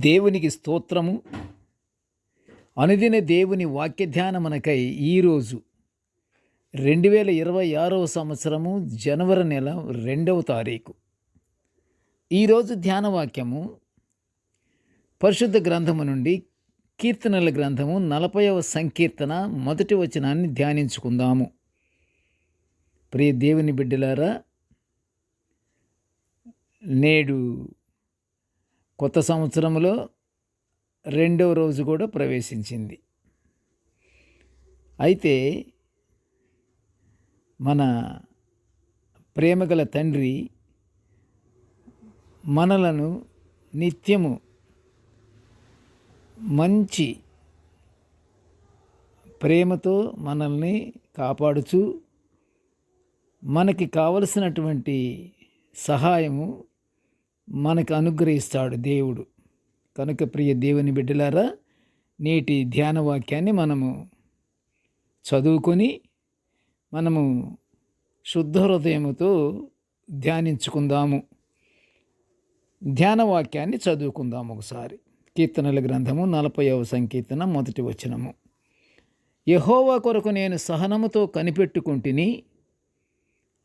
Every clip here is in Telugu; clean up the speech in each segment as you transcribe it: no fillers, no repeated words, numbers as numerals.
దేవునికి స్తోత్రము. అనుదిన దేవుని వాక్య ధ్యానమునకై ఈరోజు 2026 సంవత్సరము జనవరి నెల 2వ తారీఖు. ఈరోజు ధ్యాన వాక్యము పరిశుద్ధ గ్రంథము నుండి కీర్తనల గ్రంథము 40వ సంకీర్తన మొదటి వచనాన్ని ధ్యానించుకుందాము. ప్రియ దేవుని బిడ్డలారా, నేడు కొత్త సంవత్సరంలో 2వ రోజు కూడా ప్రవేశించింది. అయితే మన ప్రేమగల తండ్రి మనలను నిత్యము మంచి ప్రేమతో మనల్ని కాపాడుచు మనకి కావలసినటువంటి సహాయము మనకు అనుగ్రహిస్తాడు దేవుడు. కనుక ప్రియ దేవుని బిడ్డలారా, నేటి ధ్యాన వాక్యాన్ని మనము చదువుకొని మనము శుద్ధ హృదయముతో ధ్యానించుకుందాము. ధ్యాన వాక్యాన్ని చదువుకుందాము ఒకసారి. కీర్తనల గ్రంథము 40వ సంకీర్తన మొదటి వచనము. యెహోవా కొరకు నేను సహనముతో కనిపెట్టుకుంటుని,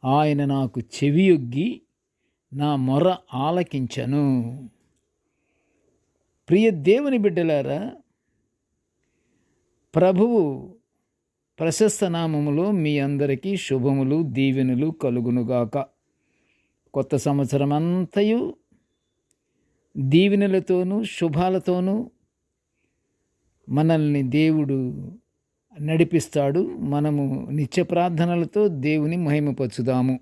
ఆయన నాకు చెవియొగ్గి నా మొర ఆలకించను. ప్రియ దేవుని బిడ్డలారా, ప్రభువు ప్రశస్త నామములో మీ అందరికీ శుభములు దీవెనలు కలుగునుగాక. కొత్త సంవత్సరం అంతయు దీవెనలతోనూ శుభాలతోనూ మనల్ని దేవుడు నడిపిస్తాడు. మనము నిత్య ప్రార్థనలతో దేవుని మహిమపరచుదాము.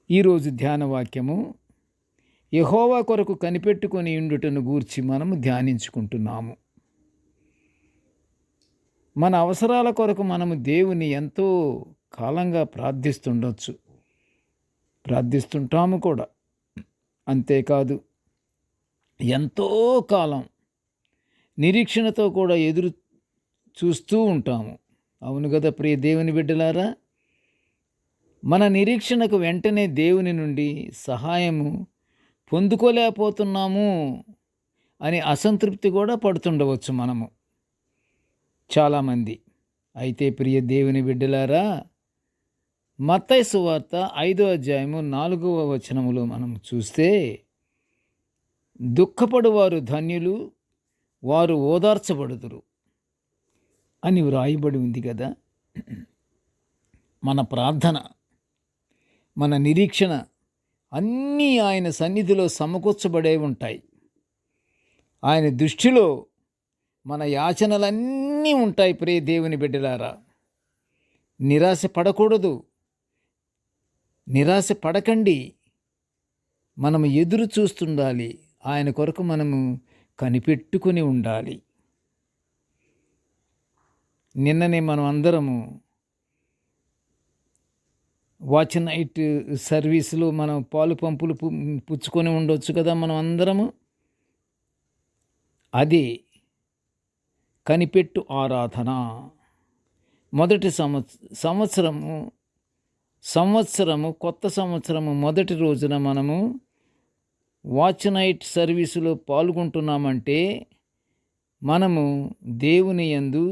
ఈరోజు ధ్యాన వాక్యము యెహోవా కొరకు కనిపెట్టుకొని ఉండుటను గూర్చి మనము ధ్యానించుకుంటున్నాము. మన అవసరాల కొరకు మనము దేవుని ఎంతో కాలంగా ప్రార్థిస్తుంటాము కూడా. అంతేకాదు, ఎంతో కాలం నిరీక్షణతో కూడా ఎదురు చూస్తూ ఉంటాము. అవును కదా ప్రియ దేవుని బిడ్డలారా? మన నిరీక్షణకు వెంటనే దేవుని నుండి సహాయము పొందుకోలేకపోతున్నాము అని అసంతృప్తి కూడా పడుతుండవచ్చు మనము చాలామంది. అయితే ప్రియ దేవుని బిడ్డలారా, మత్తయి సువార్త 5వ అధ్యాయము 4వ వచనములో మనం చూస్తే, దుఃఖపడువారు ధన్యులు, వారు ఓదార్చబడుదురు అని వ్రాయబడి ఉంది కదా. మన ప్రార్థన, మన నిరీక్షణ అన్నీ ఆయన సన్నిధిలో సమకూర్చబడే ఉంటాయి. ఆయన దృష్టిలో మన యాచనలన్నీ ఉంటాయి. ప్రియ దేవుని బిడ్డలారా, నిరాశ పడకూడదు, నిరాశ పడకండి. మనము ఎదురు చూస్తుండాలి. ఆయన కొరకు మనము కనిపెట్టుకుని ఉండాలి. నిన్ననే మనం అందరము వాచ్ నైట్ సర్వీసులో మనం పాలు పంపులు పుచ్చుకొని ఉండొచ్చు కదా మనం అందరము. అది కనిపెట్టు ఆరాధన. మొదటి సంవత్సరము కొత్త సంవత్సరము మొదటి రోజున మనము వాచ్ నైట్ సర్వీసులో పాల్గొంటున్నామంటే మనము దేవుని యందు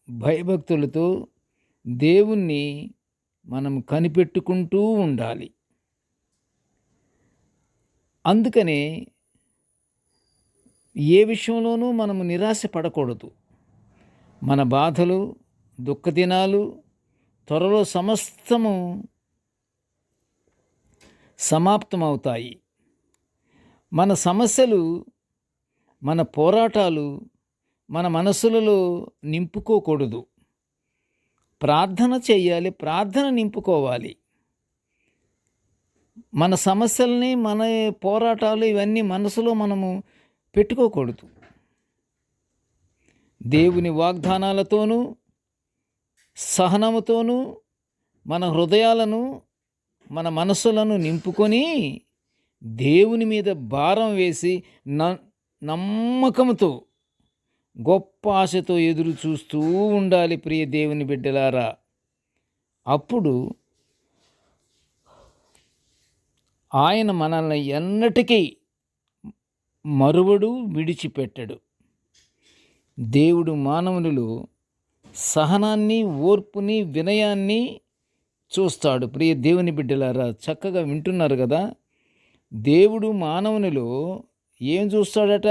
భయభక్తులతో దేవుణ్ణి మనం కనిపెట్టుకుంటూ ఉండాలి. అందుకనే ఏ విషయంలోనూ మనము నిరాశ పడకూడదు. మన బాధలు, దుఃఖదినాలు త్వరలో సమస్తము సమాప్తమవుతాయి. మన సమస్యలు, మన పోరాటాలు మన మనసులలో నింపుకోకూడదు. ప్రార్థన చేయాలి, ప్రార్థన నింపుకోవాలి. మన సమస్యల్ని, మన పోరాటాలు ఇవన్నీ మనసులో మనము పెట్టుకోకూడదు. దేవుని వాగ్దానాలతోనూ సహనముతోనూ మన హృదయాలను, మన మనసులను నింపుకొని దేవుని మీద భారం వేసి నమ్మకంతో గొప్ప ఆశతో ఎదురు చూస్తూ ఉండాలి. ప్రియ దేవుని బిడ్డలారా, అప్పుడు ఆయన మనల్ని ఎన్నటికీ మరువడు, విడిచిపెట్టడు. దేవుడు మానవునిలో సహనాన్ని, ఓర్పుని, వినయాన్ని చూస్తాడు. ప్రియ దేవుని బిడ్డలారా, చక్కగా వింటున్నారు కదా. దేవుడు మానవునిలో ఏం చూస్తాడట?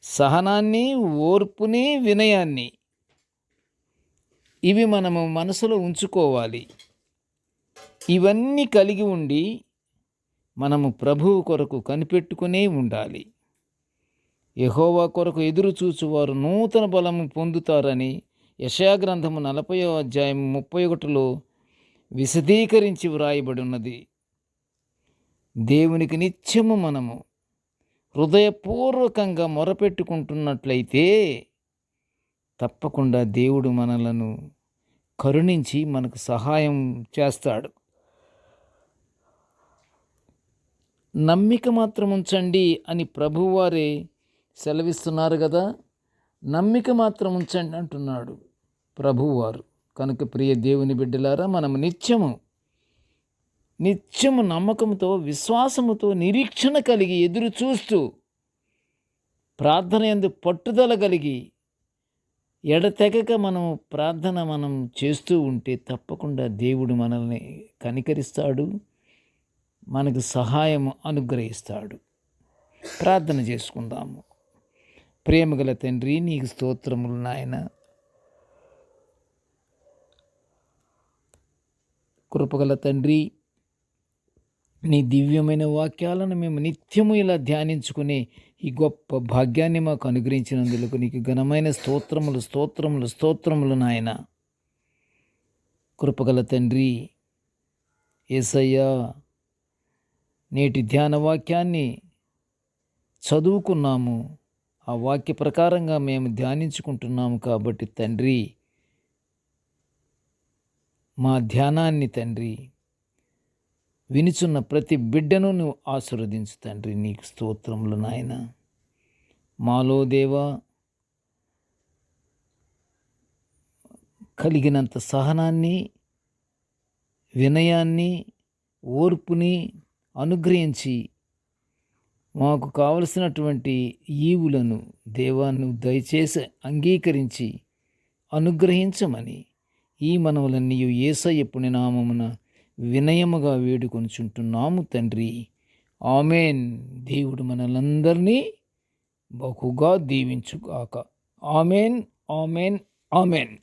సహనాన్ని, ఓర్పుని, వినయాన్ని. ఇవి మనము మనసులో ఉంచుకోవాలి. ఇవన్నీ కలిగి ఉండి మనము ప్రభువు కొరకు కనిపెట్టుకునే ఉండాలి. యెహోవా కొరకు ఎదురు చూచువారు నూతన బలము పొందుతారని యెషయా గ్రంథము 40వ అధ్యాయం 31లో విశదీకరించి వ్రాయబడి ఉన్నది. దేవునికి నిత్యము మనము హృదయపూర్వకంగా మొరపెట్టుకుంటున్నట్లయితే తప్పకుండా దేవుడు మనలను కరుణించి మనకు సహాయం చేస్తాడు. నమ్మిక మాత్రం ఉంచండి అని ప్రభువారే సెలవిస్తున్నారు కదా. నమ్మిక మాత్రం ఉంచండి అంటున్నాడు ప్రభువారు. కనుక ప్రియ దేవుని బిడ్డలారా, మనము నిత్యము నమ్మకంతో, విశ్వాసముతో, నిరీక్షణ కలిగి ఎదురు చూస్తూ, ప్రార్థన యందు పట్టుదల కలిగి ఎడతెగక మనం చేస్తూ ఉంటే తప్పకుండా దేవుడు మనల్ని కనికరిస్తాడు, మనకు సహాయం అనుగ్రహిస్తాడు. ప్రార్థన చేసుకుందాము. ప్రేమగల తండ్రి, నీకు స్తోత్రములు నాయన. కృపగల తండ్రి, నీ దివ్యమైన వాక్యాలను మేము నిత్యము ఇలా ధ్యానించుకునే ఈ గొప్ప భాగ్యాన్ని మాకు అనుగ్రహించినందుకు నీకు ఘనమైన స్తోత్రములు నాయన. కృపగల తండ్రి యేసయ్యా, నేటి ధ్యాన వాక్యాన్ని చదువుకున్నాము, ఆ వాక్య ప్రకారంగా మేము ధ్యానించుకుంటున్నాము కాబట్టి తండ్రి, మా ధ్యానాన్ని తండ్రి వినుచున్న ప్రతి బిడ్డను నువ్వు ఆశీర్వదించు తండ్రి. నీకు స్తోత్రములు నాయన. మాలో దేవా కలిగినంత సహనాన్ని, వినయాన్ని, ఓర్పుని అనుగ్రహించి మాకు కావలసినటువంటి ఈవులను దేవాన్ని దయచేసి అంగీకరించి అనుగ్రహించమని ఈ మనవులన్నీ యేసయ్య పుణ్యనామమున వినయముగా వేడుకొనుచుంటున్నాము తండ్రి. ఆమెన్. దేవుడు మనలందరినీ బహుగా దీవించుగాక. Amen, amen, amen.